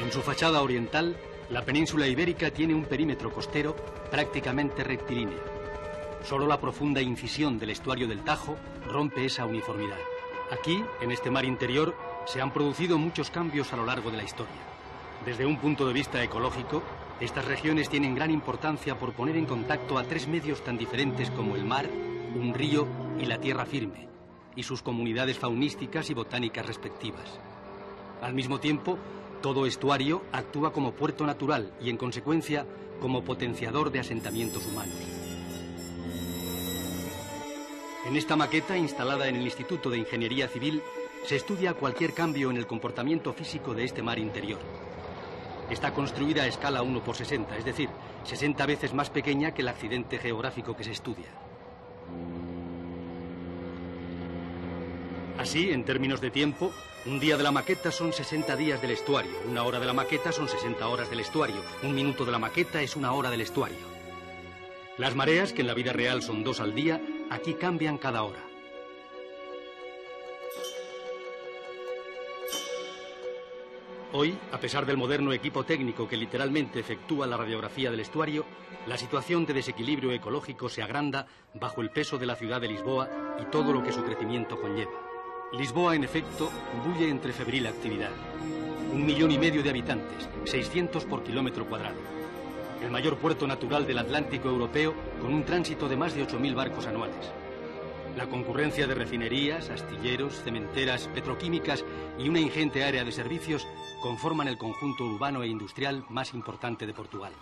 En su fachada oriental, la península ibérica tiene un perímetro costero prácticamente rectilíneo. Solo la profunda incisión del estuario del Tajo rompe esa uniformidad. Aquí, en este mar interior, se han producido muchos cambios a lo largo de la historia. Desde un punto de vista ecológico, estas regiones tienen gran importancia por poner en contacto a tres medios tan diferentes como el mar, un río y la tierra firme, y sus comunidades faunísticas y botánicas respectivas. Al mismo tiempo, todo estuario actúa como puerto natural y, en consecuencia, como potenciador de asentamientos humanos. En esta maqueta, instalada en el Instituto de Ingeniería Civil, se estudia cualquier cambio en el comportamiento físico de este mar interior. Está construida a escala 1×60, es decir, 60 veces más pequeña que el accidente geográfico que se estudia. Así, en términos de tiempo, un día de la maqueta son 60 días del estuario, una hora de la maqueta son 60 horas del estuario, un minuto de la maqueta es una hora del estuario. Las mareas, que en la vida real son 2 al día, aquí cambian cada hora. Hoy, a pesar del moderno equipo técnico que literalmente efectúa la radiografía del estuario, la situación de desequilibrio ecológico se agranda bajo el peso de la ciudad de Lisboa y todo lo que su crecimiento conlleva. Lisboa, en efecto, bulle entre febril actividad. 1,5 millones de habitantes, 600 por kilómetro cuadrado. El mayor puerto natural del Atlántico europeo, con un tránsito de más de 8.000 barcos anuales. La concurrencia de refinerías, astilleros, cementeras, petroquímicas y una ingente área de servicios conforman el conjunto urbano e industrial más importante de Portugal.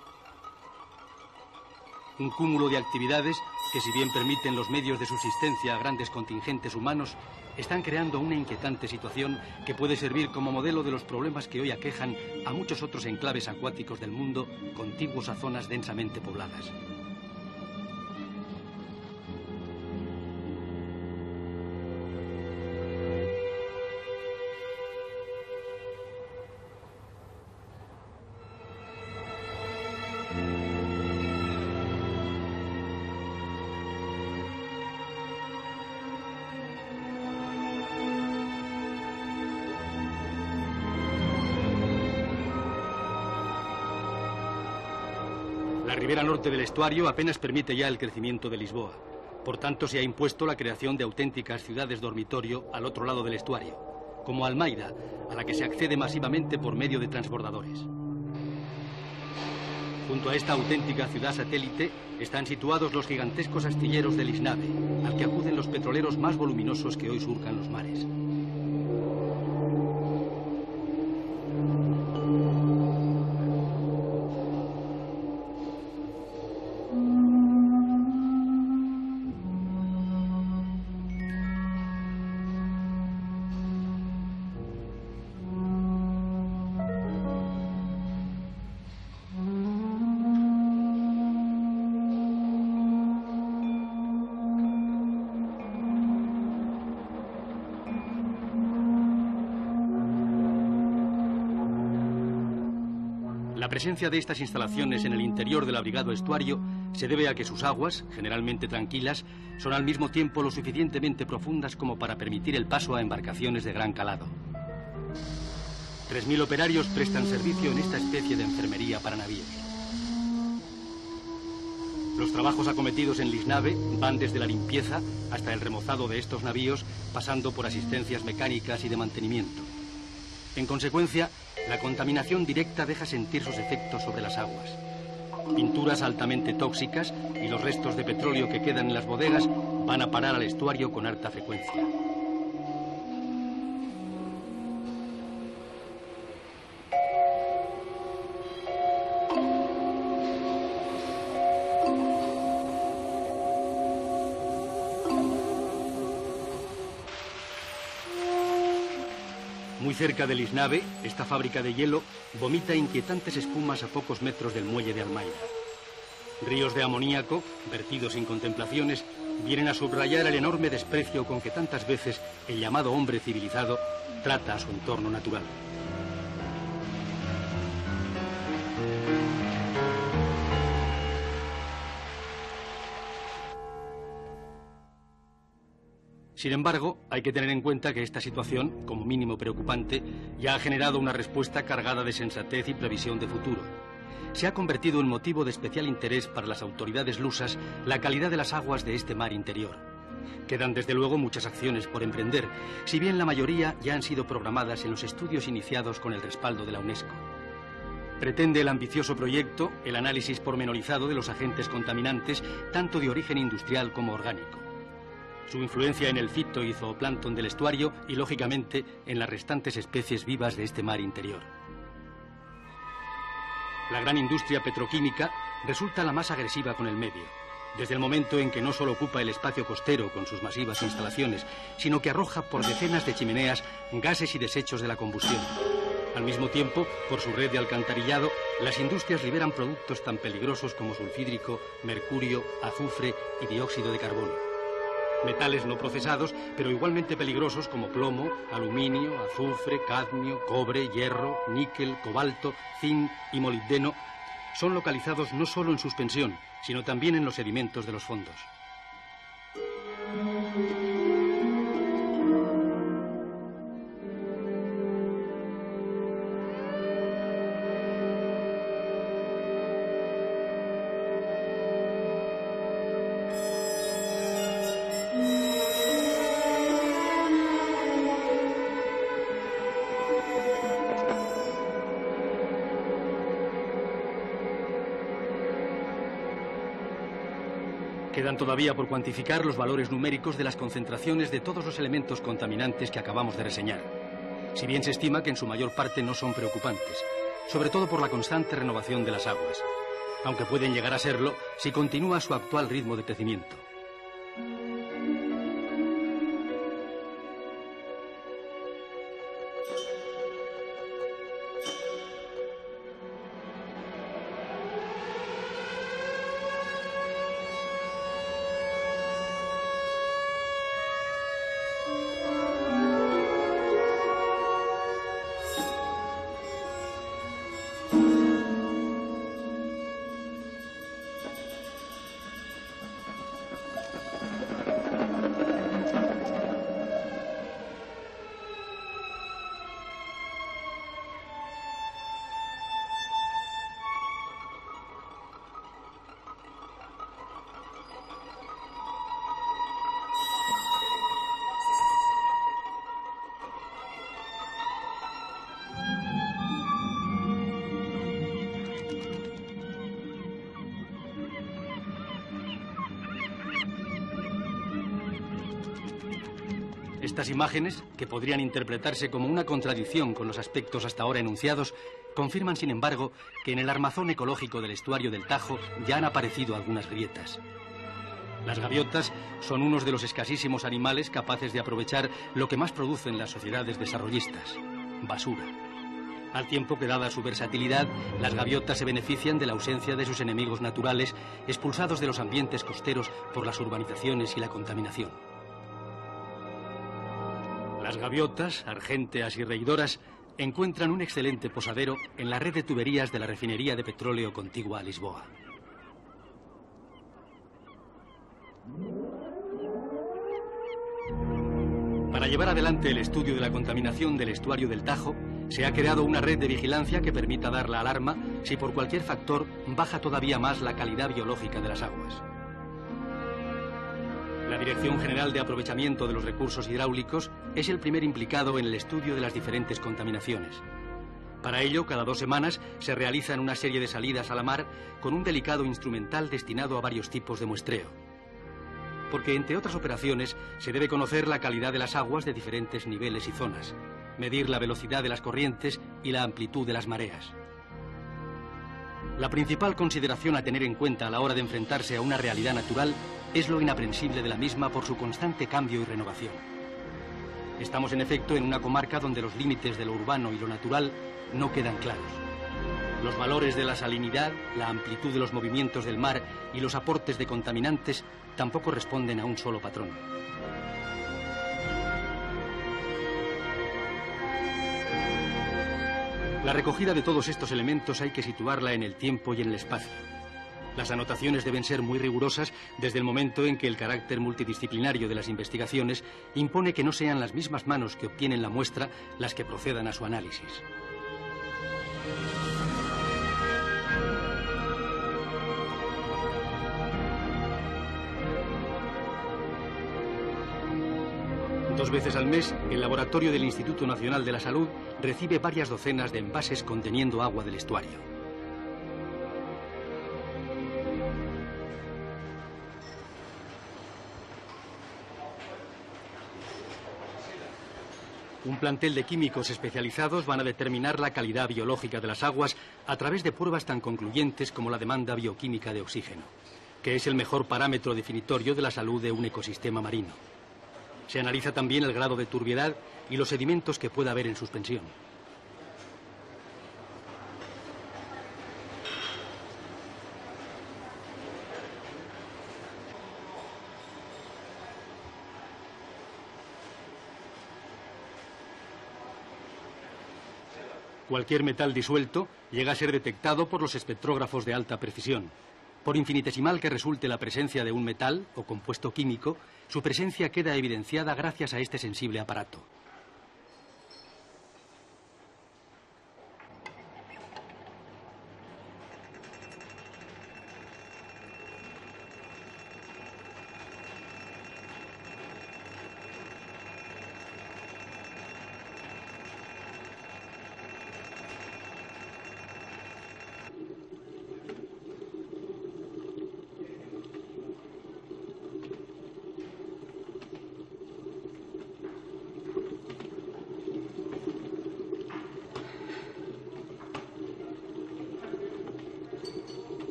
Un cúmulo de actividades que, si bien permiten los medios de subsistencia a grandes contingentes humanos, están creando una inquietante situación que puede servir como modelo de los problemas que hoy aquejan a muchos otros enclaves acuáticos del mundo contiguos a zonas densamente pobladas. La ribera norte del estuario apenas permite ya el crecimiento de Lisboa. Por tanto, se ha impuesto la creación de auténticas ciudades dormitorio al otro lado del estuario, como Almeida, a la que se accede masivamente por medio de transbordadores. Junto a esta auténtica ciudad satélite están situados los gigantescos astilleros del Lisnave, al que acuden los petroleros más voluminosos que hoy surcan los mares. La presencia de estas instalaciones en el interior del abrigado estuario se debe a que sus aguas, generalmente tranquilas, son al mismo tiempo lo suficientemente profundas como para permitir el paso a embarcaciones de gran calado. 3.000 operarios prestan servicio en esta especie de enfermería para navíos. Los trabajos acometidos en Lisnave van desde la limpieza hasta el remozado de estos navíos, pasando por asistencias mecánicas y de mantenimiento. En consecuencia, la contaminación directa deja sentir sus efectos sobre las aguas. Pinturas altamente tóxicas y los restos de petróleo que quedan en las bodegas van a parar al estuario con harta frecuencia. Muy cerca de Lisnave, esta fábrica de hielo vomita inquietantes espumas a pocos metros del muelle de Almeida. Ríos de amoníaco, vertidos sin contemplaciones, vienen a subrayar el enorme desprecio con que tantas veces el llamado hombre civilizado trata a su entorno natural. Sin embargo, hay que tener en cuenta que esta situación, como mínimo preocupante, ya ha generado una respuesta cargada de sensatez y previsión de futuro. Se ha convertido en motivo de especial interés para las autoridades lusas la calidad de las aguas de este mar interior. Quedan desde luego muchas acciones por emprender, si bien la mayoría ya han sido programadas en los estudios iniciados con el respaldo de la UNESCO. Pretende el ambicioso proyecto el análisis pormenorizado de los agentes contaminantes, tanto de origen industrial como orgánico. Su influencia en el fito y zooplancton del estuario y, lógicamente, en las restantes especies vivas de este mar interior. La gran industria petroquímica resulta la más agresiva con el medio, desde el momento en que no solo ocupa el espacio costero con sus masivas instalaciones, sino que arroja por decenas de chimeneas gases y desechos de la combustión. Al mismo tiempo, por su red de alcantarillado, las industrias liberan productos tan peligrosos como sulfídrico, mercurio, azufre y dióxido de carbono. Metales no procesados, pero igualmente peligrosos como plomo, aluminio, azufre, cadmio, cobre, hierro, níquel, cobalto, zinc y molibdeno, son localizados no solo en suspensión, sino también en los sedimentos de los fondos. Quedan todavía por cuantificar los valores numéricos de las concentraciones de todos los elementos contaminantes que acabamos de reseñar. Si bien se estima que en su mayor parte no son preocupantes, sobre todo por la constante renovación de las aguas, aunque pueden llegar a serlo si continúa su actual ritmo de crecimiento. Estas imágenes, que podrían interpretarse como una contradicción con los aspectos hasta ahora enunciados, confirman, sin embargo, que en el armazón ecológico del estuario del Tajo ya han aparecido algunas grietas. Las gaviotas son unos de los escasísimos animales capaces de aprovechar lo que más producen las sociedades desarrollistas: basura. Al tiempo que, dada su versatilidad, las gaviotas se benefician de la ausencia de sus enemigos naturales, expulsados de los ambientes costeros por las urbanizaciones y la contaminación. Las gaviotas, argénteas y reidoras encuentran un excelente posadero en la red de tuberías de la refinería de petróleo contigua a Lisboa. Para llevar adelante el estudio de la contaminación del estuario del Tajo, se ha creado una red de vigilancia que permita dar la alarma si por cualquier factor baja todavía más la calidad biológica de las aguas. La Dirección General de Aprovechamiento de los Recursos Hidráulicos es el primer implicado en el estudio de las diferentes contaminaciones. Para ello, cada 2 semanas se realizan una serie de salidas a la mar con un delicado instrumental destinado a varios tipos de muestreo. Porque, entre otras operaciones, se debe conocer la calidad de las aguas de diferentes niveles y zonas, medir la velocidad de las corrientes y la amplitud de las mareas. La principal consideración a tener en cuenta a la hora de enfrentarse a una realidad natural es lo inaprensible de la misma por su constante cambio y renovación. Estamos, en efecto, en una comarca donde los límites de lo urbano y lo natural no quedan claros. Los valores de la salinidad, la amplitud de los movimientos del mar y los aportes de contaminantes tampoco responden a un solo patrón. La recogida de todos estos elementos hay que situarla en el tiempo y en el espacio. Las anotaciones deben ser muy rigurosas desde el momento en que el carácter multidisciplinario de las investigaciones impone que no sean las mismas manos que obtienen la muestra las que procedan a su análisis. Dos veces al mes, el laboratorio del Instituto Nacional de la Salud recibe varias docenas de envases conteniendo agua del estuario. Un plantel de químicos especializados van a determinar la calidad biológica de las aguas a través de pruebas tan concluyentes como la demanda bioquímica de oxígeno, que es el mejor parámetro definitorio de la salud de un ecosistema marino. Se analiza también el grado de turbiedad y los sedimentos que pueda haber en suspensión. Cualquier metal disuelto llega a ser detectado por los espectrógrafos de alta precisión. Por infinitesimal que resulte la presencia de un metal o compuesto químico, su presencia queda evidenciada gracias a este sensible aparato.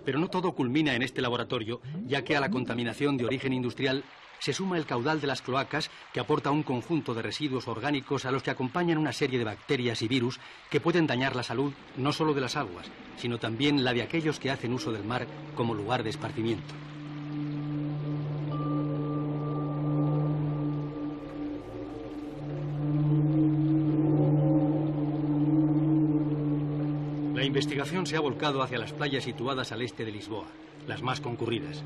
Pero no todo culmina en este laboratorio, ya que a la contaminación de origen industrial se suma el caudal de las cloacas, que aporta un conjunto de residuos orgánicos a los que acompañan una serie de bacterias y virus que pueden dañar la salud no solo de las aguas, sino también la de aquellos que hacen uso del mar como lugar de esparcimiento. La investigación se ha volcado hacia las playas situadas al este de Lisboa, las más concurridas.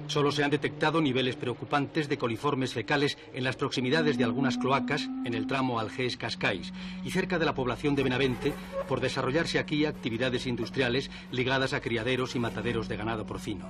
Solo se han detectado niveles preocupantes de coliformes fecales en las proximidades de algunas cloacas, en el tramo Algés-Cascais y cerca de la población de Benavente, por desarrollarse aquí actividades industriales ligadas a criaderos y mataderos de ganado porcino.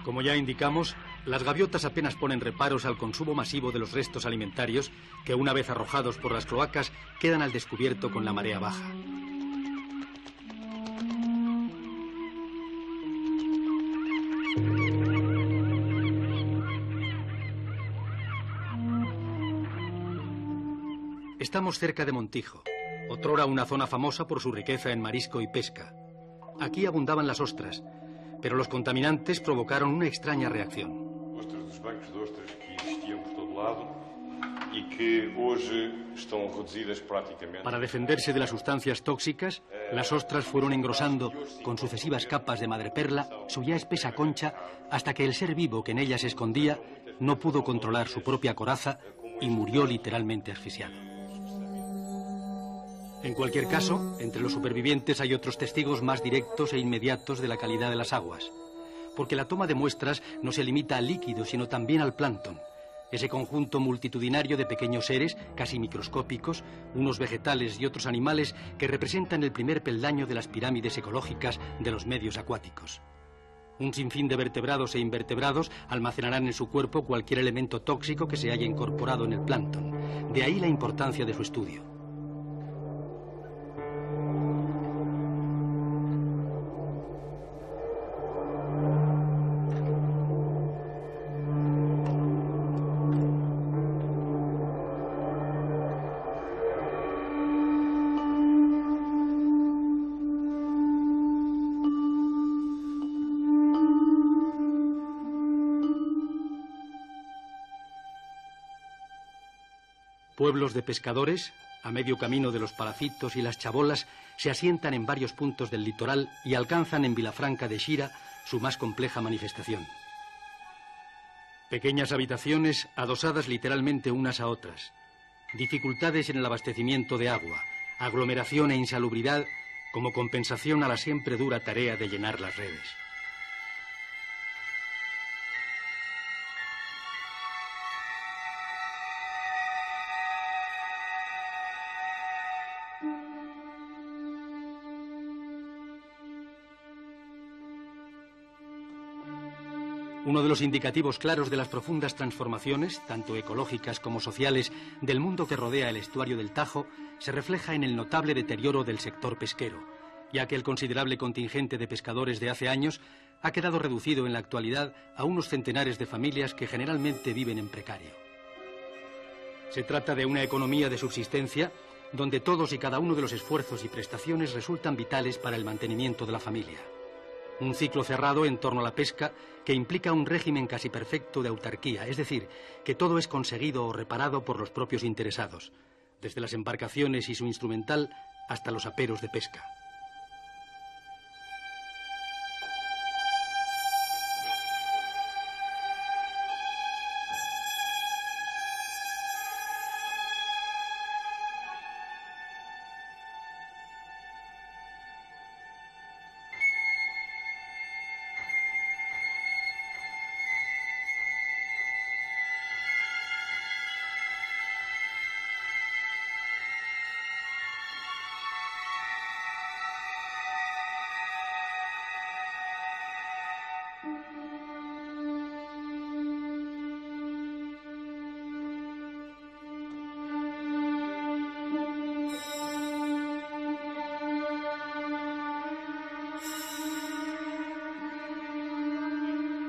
Como ya indicamos, las gaviotas apenas ponen reparos al consumo masivo de los restos alimentarios que, una vez arrojados por las cloacas, quedan al descubierto con la marea baja. Estamos cerca de Montijo, otrora una zona famosa por su riqueza en marisco y pesca. Aquí abundaban las ostras, pero los contaminantes provocaron una extraña reacción. Ostras dos bancos de ostras que existían por todo lado y que hoy están reducidas prácticamente. Para defenderse de las sustancias tóxicas, las ostras fueron engrosando con sucesivas capas de madreperla su ya espesa concha hasta que el ser vivo que en ella se escondía no pudo controlar su propia coraza y murió literalmente asfixiado. En cualquier caso, entre los supervivientes hay otros testigos más directos e inmediatos de la calidad de las aguas, porque la toma de muestras no se limita al líquido, sino también al plancton, ese conjunto multitudinario de pequeños seres, casi microscópicos, unos vegetales y otros animales que representan el primer peldaño de las pirámides ecológicas de los medios acuáticos. Un sinfín de vertebrados e invertebrados almacenarán en su cuerpo cualquier elemento tóxico que se haya incorporado en el plancton. De ahí la importancia de su estudio. Pueblos de pescadores, a medio camino de los palacitos y las chabolas, se asientan en varios puntos del litoral y alcanzan en Vilafranca de Xira su más compleja manifestación. Pequeñas habitaciones adosadas literalmente unas a otras, dificultades en el abastecimiento de agua, aglomeración e insalubridad como compensación a la siempre dura tarea de llenar las redes. Uno de los indicativos claros de las profundas transformaciones, tanto ecológicas como sociales, del mundo que rodea el estuario del Tajo, se refleja en el notable deterioro del sector pesquero, ya que el considerable contingente de pescadores de hace años ha quedado reducido en la actualidad a unos centenares de familias que generalmente viven en precario. Se trata de una economía de subsistencia donde todos y cada uno de los esfuerzos y prestaciones resultan vitales para el mantenimiento de la familia. Un ciclo cerrado en torno a la pesca que implica un régimen casi perfecto de autarquía, es decir, que todo es conseguido o reparado por los propios interesados, desde las embarcaciones y su instrumental hasta los aperos de pesca.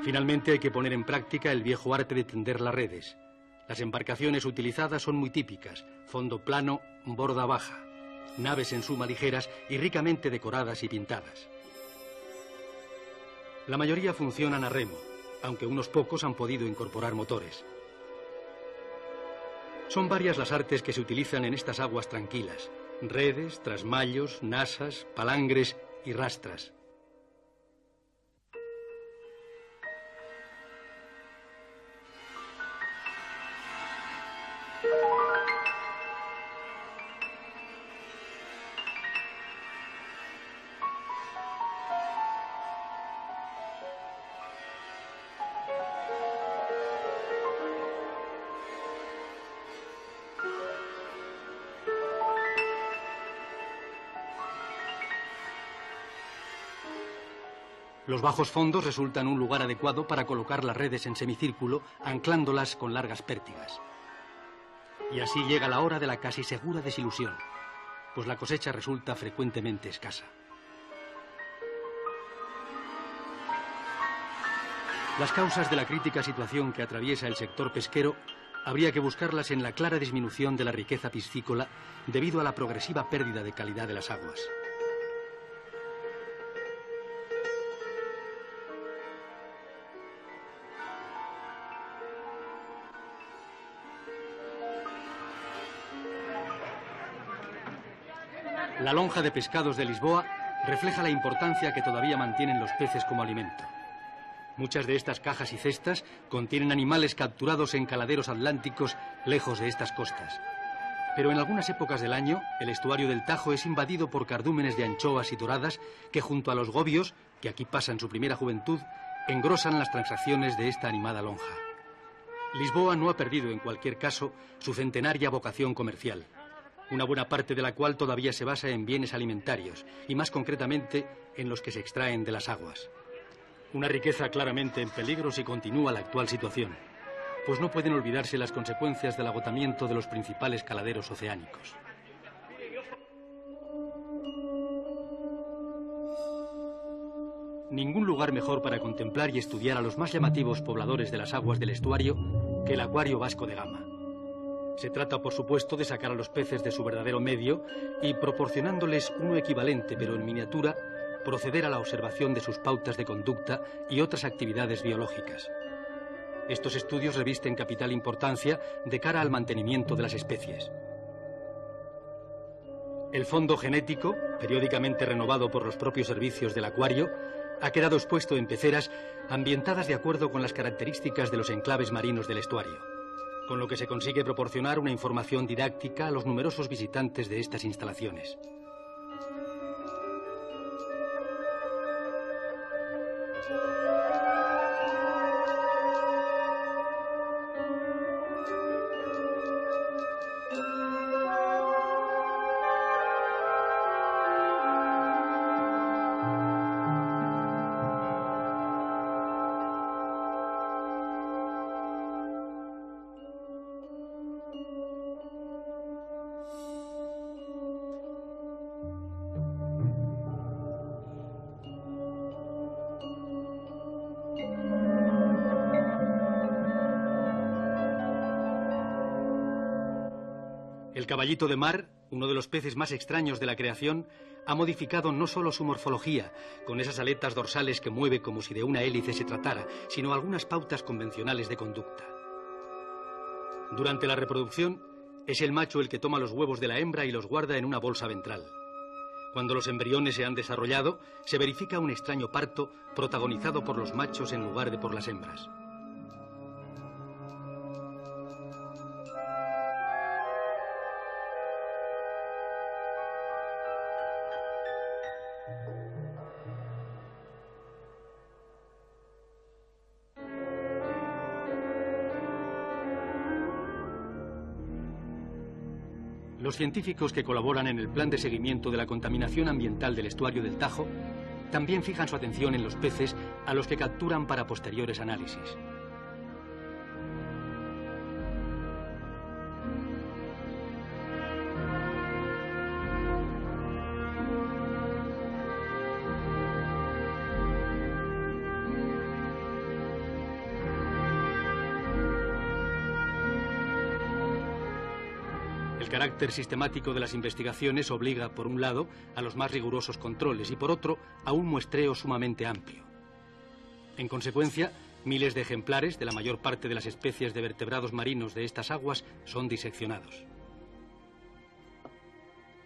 Finalmente hay que poner en práctica el viejo arte de tender las redes. Las embarcaciones utilizadas son muy típicas: fondo plano, borda baja, naves en suma ligeras y ricamente decoradas y pintadas. La mayoría funcionan a remo, aunque unos pocos han podido incorporar motores. Son varias las artes que se utilizan en estas aguas tranquilas: redes, trasmayos, nasas, palangres y rastras. Los bajos fondos resultan un lugar adecuado para colocar las redes en semicírculo, anclándolas con largas pértigas. Y así llega la hora de la casi segura desilusión, pues la cosecha resulta frecuentemente escasa. Las causas de la crítica situación que atraviesa el sector pesquero habría que buscarlas en la clara disminución de la riqueza piscícola debido a la progresiva pérdida de calidad de las aguas. La lonja de pescados de Lisboa refleja la importancia que todavía mantienen los peces como alimento. Muchas de estas cajas y cestas contienen animales capturados en caladeros atlánticos lejos de estas costas. Pero en algunas épocas del año, el estuario del Tajo es invadido por cardúmenes de anchoas y doradas que, junto a los gobios, que aquí pasan su primera juventud, engrosan las transacciones de esta animada lonja. Lisboa no ha perdido, en cualquier caso, su centenaria vocación comercial, una buena parte de la cual todavía se basa en bienes alimentarios, y más concretamente en los que se extraen de las aguas. Una riqueza claramente en peligro si continúa la actual situación, pues no pueden olvidarse las consecuencias del agotamiento de los principales caladeros oceánicos. Ningún lugar mejor para contemplar y estudiar a los más llamativos pobladores de las aguas del estuario que el Acuario Vasco de Gama. Se trata, por supuesto, de sacar a los peces de su verdadero medio y, proporcionándoles uno equivalente pero en miniatura, proceder a la observación de sus pautas de conducta y otras actividades biológicas. Estos estudios revisten capital importancia de cara al mantenimiento de las especies. El fondo genético, periódicamente renovado por los propios servicios del acuario, ha quedado expuesto en peceras ambientadas de acuerdo con las características de los enclaves marinos del estuario, con lo que se consigue proporcionar una información didáctica a los numerosos visitantes de estas instalaciones. El caballito de mar, uno de los peces más extraños de la creación, ha modificado no solo su morfología, con esas aletas dorsales que mueve como si de una hélice se tratara, sino algunas pautas convencionales de conducta. Durante la reproducción, es el macho el que toma los huevos de la hembra y los guarda en una bolsa ventral. Cuando los embriones se han desarrollado, se verifica un extraño parto protagonizado por los machos en lugar de por las hembras. Los científicos que colaboran en el plan de seguimiento de la contaminación ambiental del estuario del Tajo también fijan su atención en los peces a los que capturan para posteriores análisis. El carácter sistemático de las investigaciones obliga, por un lado, a los más rigurosos controles y, por otro, a un muestreo sumamente amplio. En consecuencia, miles de ejemplares de la mayor parte de las especies de vertebrados marinos de estas aguas son diseccionados.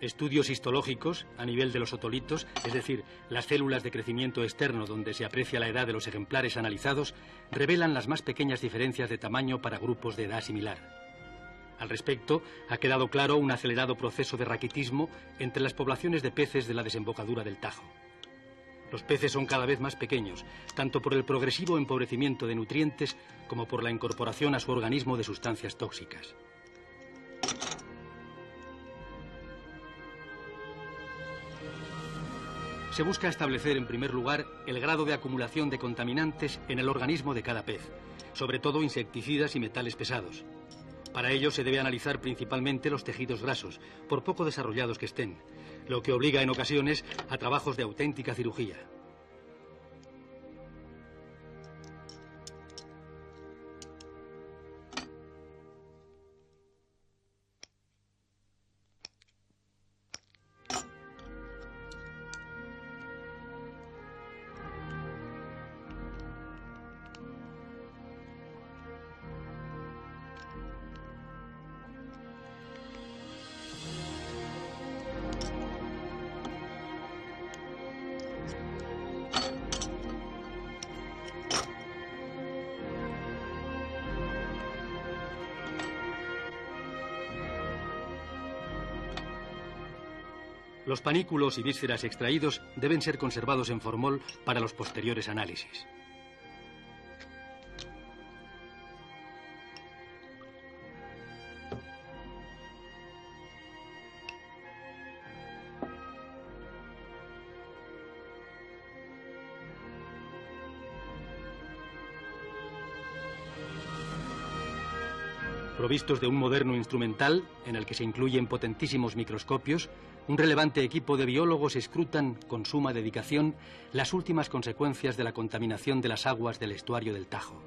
Estudios histológicos a nivel de los otolitos, es decir, las células de crecimiento externo donde se aprecia la edad de los ejemplares analizados, revelan las más pequeñas diferencias de tamaño para grupos de edad similar. Al respecto, ha quedado claro un acelerado proceso de raquitismo entre las poblaciones de peces de la desembocadura del Tajo. Los peces son cada vez más pequeños, tanto por el progresivo empobrecimiento de nutrientes como por la incorporación a su organismo de sustancias tóxicas. Se busca establecer, en primer lugar, el grado de acumulación de contaminantes en el organismo de cada pez, sobre todo insecticidas y metales pesados. Para ello se debe analizar principalmente los tejidos grasos, por poco desarrollados que estén, lo que obliga en ocasiones a trabajos de auténtica cirugía. Los panículos y vísceras extraídos deben ser conservados en formol para los posteriores análisis. Provistos de un moderno instrumental en el que se incluyen potentísimos microscopios, un relevante equipo de biólogos escrutan con suma dedicación las últimas consecuencias de la contaminación de las aguas del estuario del Tajo.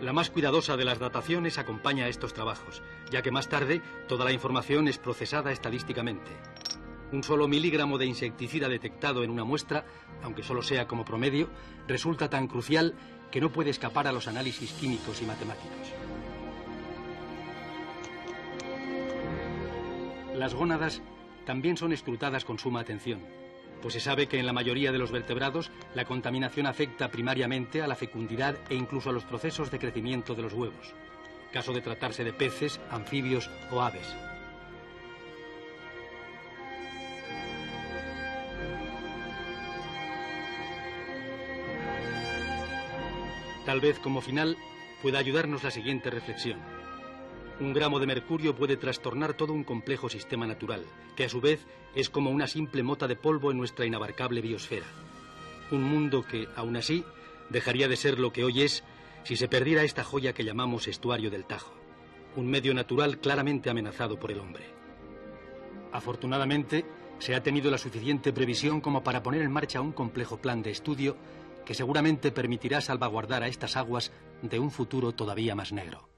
La más cuidadosa de las dataciones acompaña a estos trabajos, ya que más tarde toda la información es procesada estadísticamente. Un solo miligramo de insecticida detectado en una muestra, aunque solo sea como promedio, resulta tan crucial que no puede escapar a los análisis químicos y matemáticos. Las gónadas también son escrutadas con suma atención, pues se sabe que en la mayoría de los vertebrados la contaminación afecta primariamente a la fecundidad e incluso a los procesos de crecimiento de los huevos, caso de tratarse de peces, anfibios o aves. Tal vez como final pueda ayudarnos la siguiente reflexión. Un gramo de mercurio puede trastornar todo un complejo sistema natural, que a su vez es como una simple mota de polvo en nuestra inabarcable biosfera. Un mundo que, aún así, dejaría de ser lo que hoy es si se perdiera esta joya que llamamos estuario del Tajo, un medio natural claramente amenazado por el hombre. Afortunadamente, se ha tenido la suficiente previsión como para poner en marcha un complejo plan de estudio que seguramente permitirá salvaguardar a estas aguas de un futuro todavía más negro.